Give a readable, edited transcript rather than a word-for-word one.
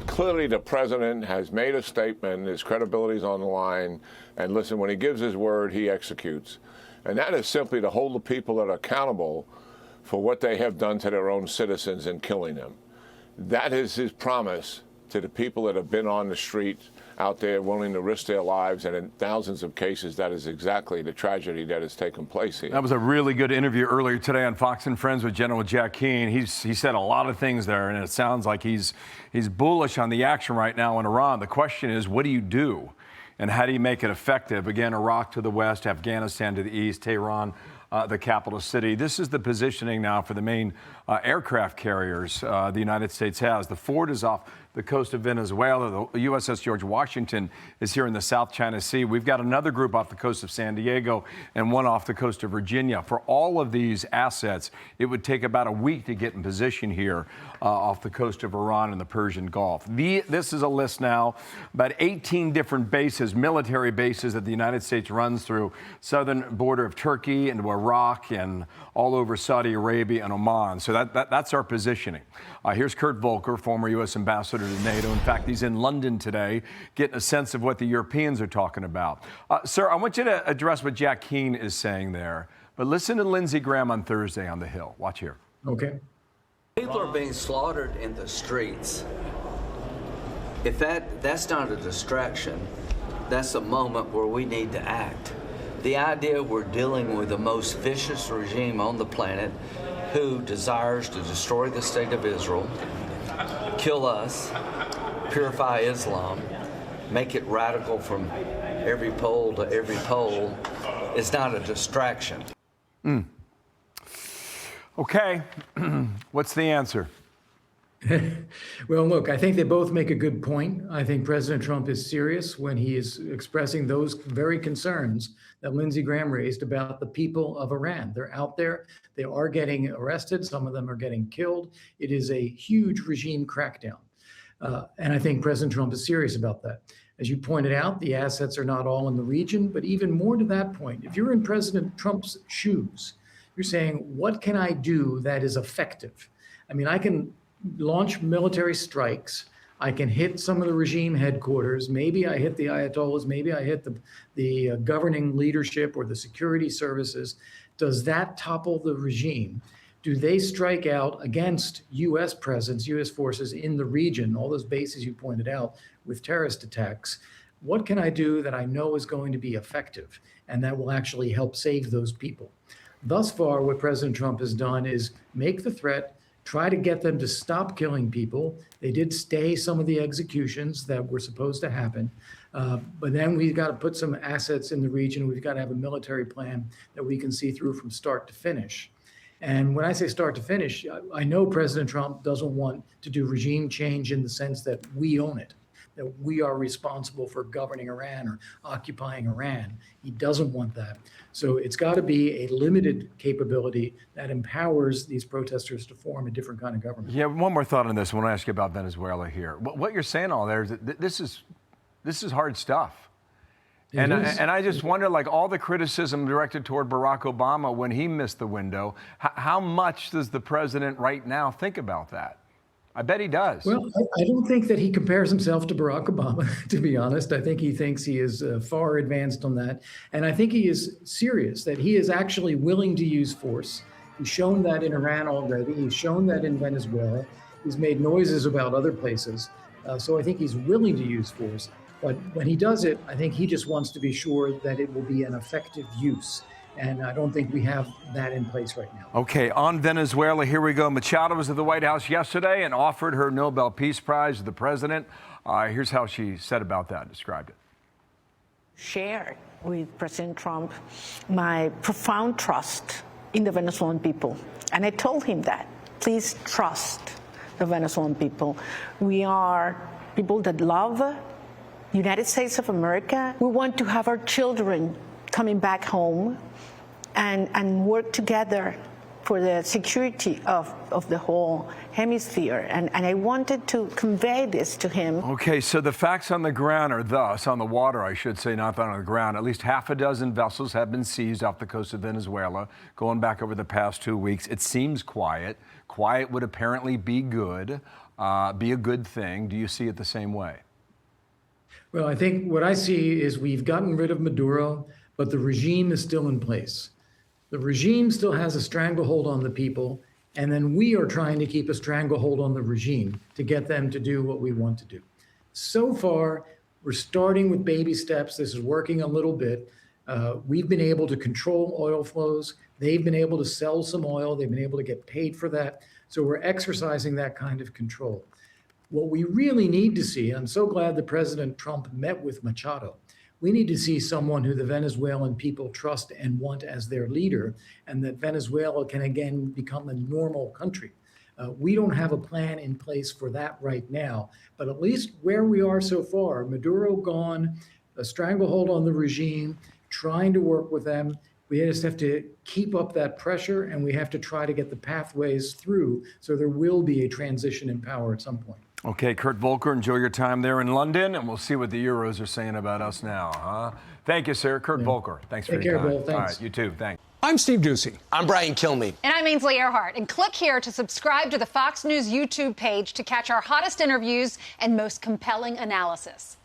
clearly the president has made a statement, his credibility is on the line, and listen, when he gives his word, he executes. And that is simply to hold the people that are accountable for what they have done to their own citizens in killing them. That is his promise to the people that have been on the street out there willing to risk their lives, and in thousands of cases, that is exactly the tragedy that has taken place here. That was a really good interview earlier today on Fox and Friends with General Jack Keane. He said a lot of things there, and it sounds like he's bullish on the action right now in Iran. The question is, what do you do, and how do you make it effective? Again, Iraq to the west, Afghanistan to the east, Tehran, the capital city. This is the positioning now for the main aircraft carriers the United States has. The Ford is off the coast of Venezuela. The USS George Washington is here in the South China Sea. We've got another group off the coast of San Diego and one off the coast of Virginia. For all of these assets, it would take about a week to get in position here off the coast of Iran and the Persian Gulf. This is a list now, about 18 different bases, military bases that the United States runs through southern border of Turkey into Iraq and all over Saudi Arabia and Oman. So that's our positioning. Here's Kurt Volker, former U.S. ambassador to NATO. In fact, he's in London today, getting a sense of what the Europeans are talking about. Sir, I want you to address what Jack Keane is saying there, but listen to Lindsey Graham on Thursday on The Hill. Watch here. Okay. People are being slaughtered in the streets. If that's not a distraction, that's a moment where we need to act. The idea we're dealing with the most vicious regime on the planet who desires to destroy the state of Israel, kill us, purify Islam, make it radical from every pole to every pole is not a distraction. Okay, what's the answer? Well, look, I think they both make a good point. I think President Trump is serious when he is expressing those very concerns that Lindsey Graham raised about the people of Iran. They're out there. They are getting arrested. Some of them are getting killed. It is a huge regime crackdown. And I think President Trump is serious about that. As you pointed out, the assets are not all in the region, but even more to that point, if you're in President Trump's shoes, you're saying, what can I do that is effective? I mean, I can launch military strikes. I can hit some of the regime headquarters. Maybe I hit the Ayatollahs. Maybe I hit the governing leadership or the security services. Does that topple the regime? Do they strike out against U.S. presence, U.S. forces in the region, all those bases you pointed out with terrorist attacks? What can I do that I know is going to be effective and that will actually help save those people? Thus far, what President Trump has done is make the threat, try to get them to stop killing people. They did stay some of the executions that were supposed to happen. But then we've got to put some assets in the region. We've got to have a military plan that we can see through from start to finish. And when I say start to finish, I know President Trump doesn't want to do regime change in the sense that we own it, that we are responsible for governing Iran or occupying Iran. He doesn't want that. So it's got to be a limited capability that empowers these protesters to form a different kind of government. Yeah, one more thought on this. I want to ask you about Venezuela here. What you're saying all there is that this is hard stuff. And I just wonder, like all the criticism directed toward Barack Obama when he missed the window, how much does the president right now think about that? I bet he does. Well, I don't think that he compares himself to Barack Obama, to be honest. I think he thinks he is far advanced on that. And I think he is serious, that he is actually willing to use force. He's shown that in Iran already. He's shown that in Venezuela. He's made noises about other places. So I think he's willing to use force. But when he does it, I think he just wants to be sure that it will be an effective use. And I don't think we have that in place right now. Okay, on Venezuela, here we go. Machado was at the White House yesterday and offered her Nobel Peace Prize to the president. Here's how she said about that, described it. Shared with President Trump my profound trust in the Venezuelan people. And I told him that, please trust the Venezuelan people. We are people that love the United States of America. We want to have our children coming back home and work together for the security of the whole hemisphere. And I wanted to convey this to him. Okay, so the facts on the ground are thus, on the water, I should say, not on the ground. At least half a dozen vessels have been seized off the coast of Venezuela, going back over the past 2 weeks. It seems quiet. Quiet would apparently be good. be a good thing. Do you see it the same way? Well, I think what I see is we've gotten rid of Maduro, but the regime is still in place. The regime still has a stranglehold on the people, and then we are trying to keep a stranglehold on the regime to get them to do what we want to do. So far, we're starting with baby steps. This is working a little bit. We've been able to control oil flows. They've been able to sell some oil. They've been able to get paid for that. So we're exercising that kind of control. What we really need to see, I'm so glad that President Trump met with Machado. We need to see someone who the Venezuelan people trust and want as their leader, and that Venezuela can again become a normal country. We don't have a plan in place for that right now, but at least where we are so far, Maduro gone, a stranglehold on the regime, trying to work with them. We just have to keep up that pressure, and we have to try to get the pathways through so there will be a transition in power at some point. Okay, Kurt Volker, enjoy your time there in London, and we'll see what the Euros are saying about us now, huh? Thank you, sir. Kurt Volker, thanks for your time. Take care, Bill. Thanks. All right, you too. Thanks. I'm Steve Doocy. I'm Brian Kilmeade. And I'm Ainsley Earhart. And click here to subscribe to the Fox News YouTube page to catch our hottest interviews and most compelling analysis.